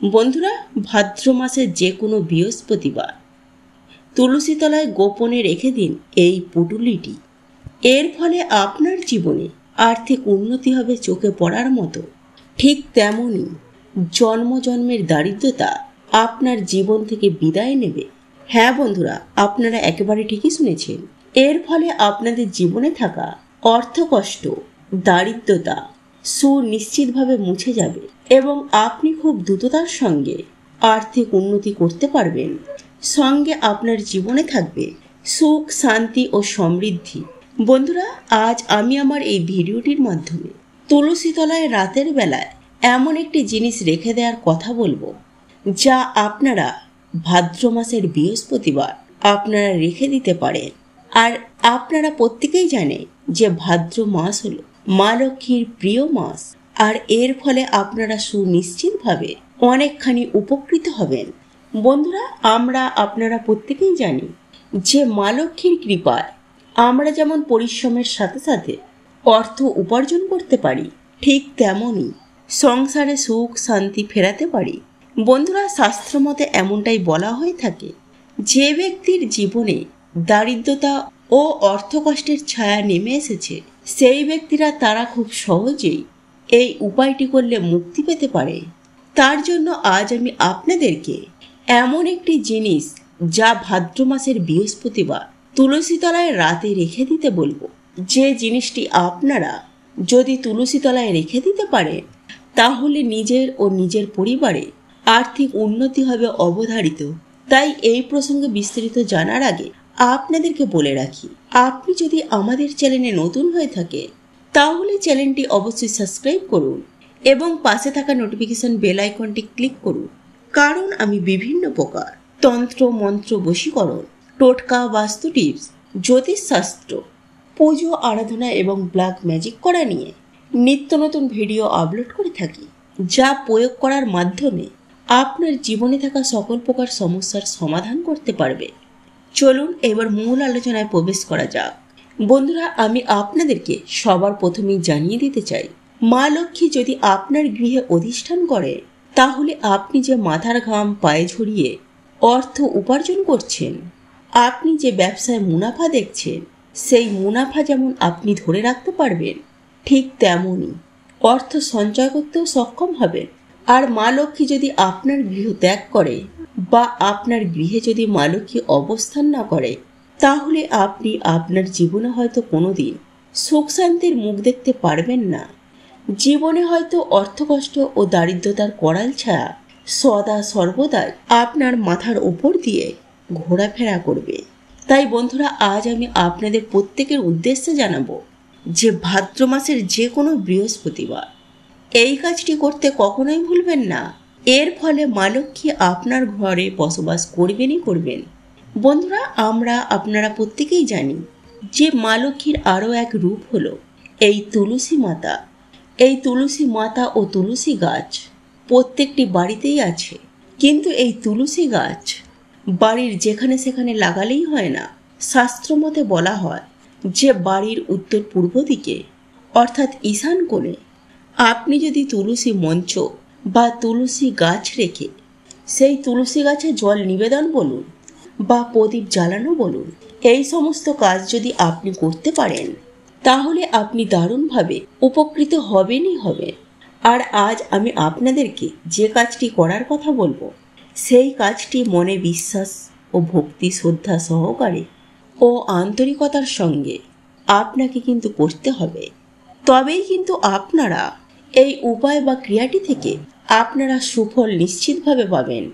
বন্ধুরা, ভাদ্র মাসের যে কোনো বৃহস্পতিবার তুলসী তলায় গোপনে রেখে দিন এই পুটুলিটি। এর ফলে আপনার জীবনে আর্থিক উন্নতি হবে চোখে পড়ার মতো। ঠিক তেমনই জন্মের দারিদ্রতা আপনার জীবন থেকে বিদায় নেবে। হ্যাঁ বন্ধুরা, আপনারা একেবারে ঠিকই শুনেছেন। এর ফলে আপনাদের জীবনে থাকা অর্থকষ্ট, দারিদ্রতা সুনিশ্চিতভাবে মুছে যাবে এবং আপনি খুব দ্রুততার সঙ্গে আর্থিক উন্নতি করতে পারবেন। সঙ্গে আপনার জীবনে থাকবে সুখ, শান্তি ও সমৃদ্ধি। বন্ধুরা, আজ আমি আমার এই ভিডিওটির মাধ্যমে তুলসী তলায় রাতের বেলায় এমন একটি জিনিস রেখে দেওয়ার কথা বলবো, যা আপনারা ভাদ্র মাসের বৃহস্পতিবার আপনারা রেখে দিতে পারেন। আর আপনারা প্রত্যেকেই জানে যে ভাদ্র মাস হলো মা লক্ষ্মীর প্রিয় মাস, আর এর ফলে আপনারা সুনিশ্চিতভাবে অনেকখানি উপকৃত হবেন। বন্ধুরা, আপনারা প্রত্যেকেই জানি যে মা লক্ষ্মীর কৃপায় আমরা যেমন পরিশ্রমের সাথে সাথে অর্থ উপার্জন করতে পারি, ঠিক তেমনই সংসারে সুখ শান্তি ফেরাতে পারি। বন্ধুরা, শাস্ত্রমতে এমনটাই বলা হয়ে থাকে, যে ব্যক্তির জীবনে দারিদ্রতা ও অর্থকষ্টের ছায়া নেমে এসেছে, সেই ব্যক্তিরা তারা খুব সহজেই এই উপায়টি করলে মুক্তি পেতে পারে। তার জন্য আজ আমি আপনাদেরকে এমন একটি জিনিস, যা ভাদ্র মাসের বৃহস্পতিবার তুলসী তলায় রাতে রেখে দিতে বলবো। যে জিনিসটি আপনারা যদি তুলসী তলায় রেখে দিতে পারেন, তাহলে নিজের ও নিজের পরিবারে আর্থিক উন্নতি হবে অবধারিত। তাই এই প্রসঙ্গে বিস্তারিত জানার আগে আপনাদেরকে বলে রাখি, আপনি যদি আমাদের চ্যানেলে নতুন হয়ে থাকে তাহলে চ্যানেলটি অবশ্যই সাবস্ক্রাইব করুন এবং পাশে থাকা নোটিফিকেশন বেল আইকনটি ক্লিক করুন। কারণ আমি বিভিন্ন প্রকার তন্ত্র, মন্ত্র, বশীকরণ, টোটকা, বাস্তু টিপস, জ্যোতিষশাস্ত্র, পুজো, আরাধনা এবং ব্ল্যাক ম্যাজিক করা নিয়ে নিত্য নতুন ভিডিও আপলোড করে থাকি, যা প্রয়োগ করার মাধ্যমে আপনার জীবনে থাকা সকল প্রকার সমস্যার সমাধান করতে পারবে। চলুন এবার মূল আলোচনায় প্রবেশ করা যাক। বন্ধুরা, আমি আপনাদেরকে সবার প্রথমেই জানিয়ে দিতে চাই, মা লক্ষ্মী যদি আপনার গৃহে অধিষ্ঠান করে, তাহলে আপনি যে মাথার ঘাম পায়ে ঝরিয়ে অর্থ উপার্জন করছেন, আপনি যে ব্যবসায় মুনাফা দেখছেন, সেই মুনাফা যেমন আপনি ধরে রাখতে পারবেন, ঠিক তেমনই অর্থ সঞ্চয় করতেও সক্ষম হবেন। আর মা লক্ষ্মী যদি আপনার গৃহ ত্যাগ করে বা আপনার গৃহে যদি মা লক্ষ্মী অবস্থান না করে, তাহলে আপনি আপনার জীবনে হয়তো কোনোদিন সুখ শান্তির মুখ দেখতে পারবেন না। জীবনে হয়তো অর্থকষ্ট ও দারিদ্রতার করাল ছায়া সদা সর্বদাই আপনার মাথার উপর দিয়ে ঘোরাফেরা করবে। তাই বন্ধুরা, আজ আমি আপনাদের প্রত্যেকের উদ্দেশ্যে জানাবো যে ভাদ্র মাসের যে কোনো বৃহস্পতিবার এই কাজটি করতে কখনোই ভুলবেন না। এর ফলে মা লক্ষ্মী আপনার ঘরে বসবাস করবেনই করবেন। বন্ধুরা, আপনারা প্রত্যেকেই জানি যে মা লক্ষ্মীর আরও এক রূপ হলো এই তুলসী মাতা। এই তুলসী মাতা ও তুলসী গাছ প্রত্যেকটি বাড়িতেই আছে, কিন্তু এই তুলসী গাছ বাড়ির যেখানে সেখানে লাগালেই হয় না। শাস্ত্রমতে বলা হয় যে বাড়ির উত্তর পূর্ব দিকে অর্থাৎ ঈশান কোণে আপনি যদি তুলসী মঞ্চ বা তুলসী গাছ রেখে সেই তুলসী গাছে জল নিবেদন বলুন বা প্রদীপ জ্বালানো বলুন, এই সমস্ত কাজ যদি আপনি করতে পারেন, তাহলে আপনি দারুণভাবে উপকৃত হবেনই হবেন। আর আজ আমি আপনাদেরকে যে কাজটি করার কথা বলবো, সেই কাজটি মনে বিশ্বাস ও ভক্তি শ্রদ্ধা সহকারে ও আন্তরিকতার সঙ্গে আপনাকে কিন্তু করতে হবে। তবেই কিন্তু আপনারা এই উপায় বা ক্রিয়াটি থেকে আপনারা সুফল নিশ্চিতভাবে পাবেন।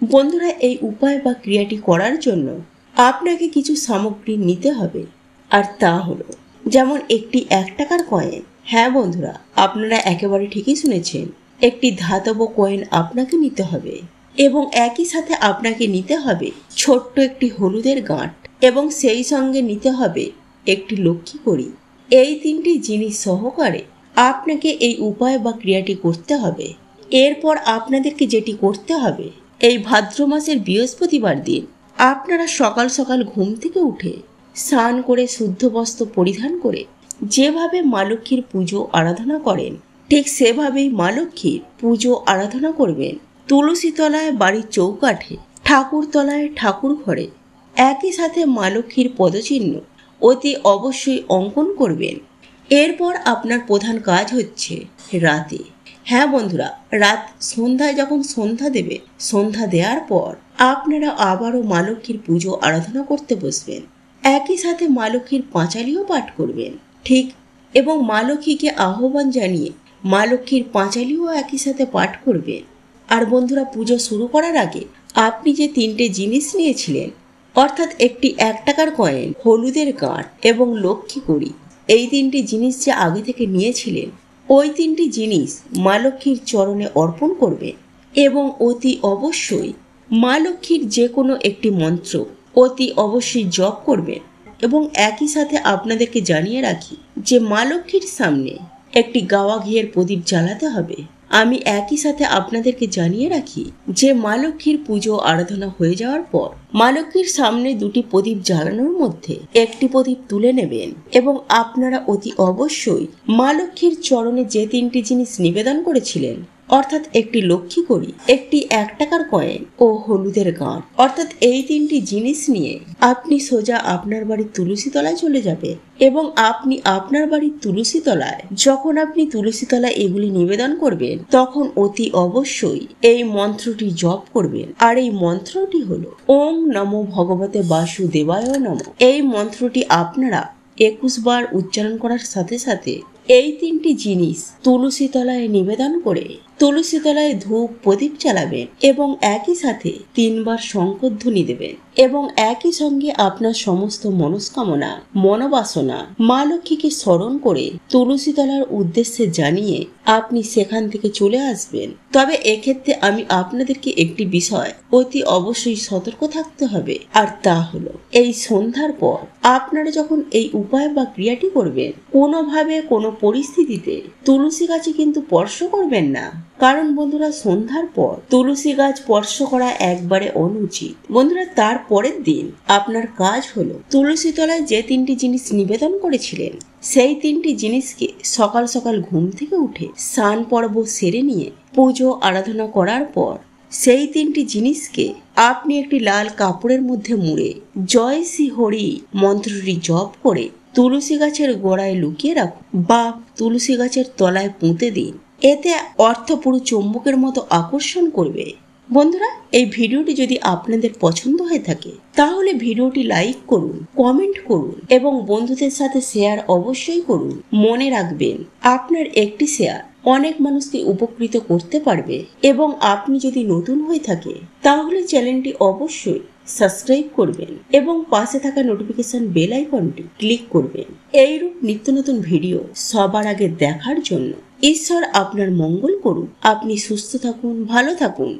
বন্ধুরা, এই উপায় বা ক্রিয়াটি করার জন্য আপনাকে কিছু সামগ্রী নিতে হবে, আর তা হলো যেমন একটি 1 টাকার কয়েন। হ্যাঁ বন্ধুরা, আপনারা একেবারে ঠিকই শুনেছেন, একটি ধাতব কয়েন আপনাকে নিতে হবে এবং একই সাথে আপনাকে নিতে হবে ছোট্ট একটি হলুদের গাঁট এবং সেই সঙ্গে নিতে হবে একটি লক্ষ্মী কড়ি। এই 3টি জিনিস সহকারে আপনাকে এই উপায় বা ক্রিয়াটি করতে হবে। এরপর আপনাদেরকে যেটি করতে হবে, এই ভাদ্র মাসের বৃহস্পতিবার দিন আপনারা সকাল সকাল ঘুম থেকে উঠে স্নান করে শুদ্ধ বস্ত্র পরিধান করে যেভাবে মা লক্ষ্মীর পুজো আরাধনা করেন, ঠিক সেভাবেই মা লক্ষ্মীর পুজো আরাধনা করবেন। তুলসী তলায় বাড়ির চৌকাঠে, ঠাকুর তলায় ঠাকুর ঘরে একই সাথে মা লক্ষ্মীর পদচিহ্ন অতি অবশ্যই অঙ্কন করবেন। এরপর আপনার প্রধান কাজ হচ্ছে রাতে, হ্যাঁ বন্ধুরা, রাত সন্ধ্যায় যখন সন্ধ্যা দেবে, সন্ধ্যা দেওয়ার পর আপনারা আবারও মা লক্ষ্মীর পুজো আরাধনা করতে বসবেন। একই সাথে মা লক্ষ্মীর পাঁচালিও পাঠ করবেন, ঠিক, এবং মা লক্ষ্মীকে আহ্বান জানিয়ে মা লক্ষ্মীর পাঁচালিও একই সাথে পাঠ করবেন। আর বন্ধুরা, পুজো শুরু করার আগে আপনি যে 3টে জিনিস নিয়েছিলেন, অর্থাৎ একটি 1 টাকার কয়েন, হলুদের গাঁট এবং লক্ষ্মী কড়ি, এই 3টি জিনিস যে আগে থেকে নিয়েছিলেন, ওই 3টি জিনিস মা লক্ষ্মীর চরণে অর্পণ করবেন এবং অতি অবশ্যই মা লক্ষ্মীর যে কোনো একটি মন্ত্র অতি অবশ্যই জপ করবেন। এবং একই সাথে আপনাদেরকে জানিয়ে রাখি যে মা লক্ষ্মীর সামনে একটি গাওয়া ঘিয়ের প্রদীপ জ্বালাতে হবে। আমি একই সাথে আপনাদেরকে জানিয়ে রাখি যে মা লক্ষ্মীর পুজো আরাধনা হয়ে যাওয়ার পর মা লক্ষ্মীর সামনে 2টি প্রদীপ জ্বালানোর মধ্যে একটি প্রদীপ তুলে নেবেন এবং আপনারা অতি অবশ্যই মা লক্ষ্মীর চরণে যে 3টি জিনিস নিবেদন করেছিলেন, অর্থাৎ একটি লক্ষ্মী কড়ি, একটি 1 টাকার কয়েন ও হলুদের গাঁট, অর্থাৎ এই 3টি জিনিস নিয়ে আপনি সোজা আপনার বাড়ির তুলসী তলায় চলে যাবেন এবং আপনি আপনার বাড়ির তুলসী তলায় যখন আপনি তুলসী তলায় এগুলি নিবেদন করবেন, তখন অতি অবশ্যই এই মন্ত্রটি জপ করবেন। আর এই মন্ত্রটি হলো ওং নমো ভগবতে বাসুদেবায় নমঃ। এই মন্ত্রটি আপনারা 21 বার উচ্চারণ করার সাথে সাথে এই 3টি জিনিস তুলসী তলায় নিবেদন করে তুলসী তলায় ধূপ প্রদীপ জ্বালাবেন এবং একই সাথে 3 বার শঙ্খধ্বনি দেবেন এবং একই সঙ্গে আপনার সমস্ত মনস্কামনা, মনোবাসনা মা লক্ষ্মীকে স্মরণ করে তুলসী তলার উদ্দেশ্যে জানিয়ে আপনি সেখান থেকে চলে আসবেন। তবে এক্ষেত্রে আমি আপনাদেরকে একটি বিষয় অতি অবশ্যই সতর্ক থাকতে হবে, আর তা হলো এই সন্ধ্যার পর আপনারা যখন এই উপায় বা ক্রিয়াটি করবেন, কোনোভাবে কোনো পরিস্থিতিতে তুলসী গাছে কিন্তু স্পর্শ করবেন না। কারণ বন্ধুরা, সন্ধ্যার পর তুলসী গাছ স্পর্শ করা একবারে অনুচিত। বন্ধুরা, তার পরের দিন আপনার কাজ হলো তুলসী তলায় যে 3টি জিনিস নিবেদন করেছিলেন, সেই 3টি জিনিসকে সকাল সকাল ঘুম থেকে উঠে স্নান পর্ব সেরে নিয়ে পুজো আরাধনা করার পর সেই 3টি জিনিসকে আপনি একটি লাল কাপড়ের মধ্যে মুড়ে জয় শ্রী হরি মন্ত্রটি জপ করে তুলসী গাছের গোড়ায় লুকিয়ে রাখুন বা তুলসী গাছের তলায় পুঁতে দিন। এতে অর্থ পুরো চুম্বকের মতো আকর্ষণ করবে। বন্ধুরা, এই ভিডিওটি যদি আপনাদের পছন্দ হয়ে থাকে তাহলে ভিডিওটি লাইক করুন, কমেন্ট করুন এবং বন্ধুদের সাথে শেয়ার অবশ্যই করুন। মনে রাখবেন, আপনার একটি শেয়ার অনেক মানুষকে উপকৃত করতে পারবে। এবং আপনি যদি নতুন হয়ে থাকে তাহলে চ্যানেলটি অবশ্যই সাবস্ক্রাইব করবেন এবং পাশে থাকা নোটিফিকেশন বেল আইকনটি ক্লিক করবেন এইরূপ নিত্য নতুন ভিডিও সবার আগে দেখার জন্য। ঈশ্বর আপনার মঙ্গল করুন। আপনি সুস্থ থাকুন, ভালো থাকুন।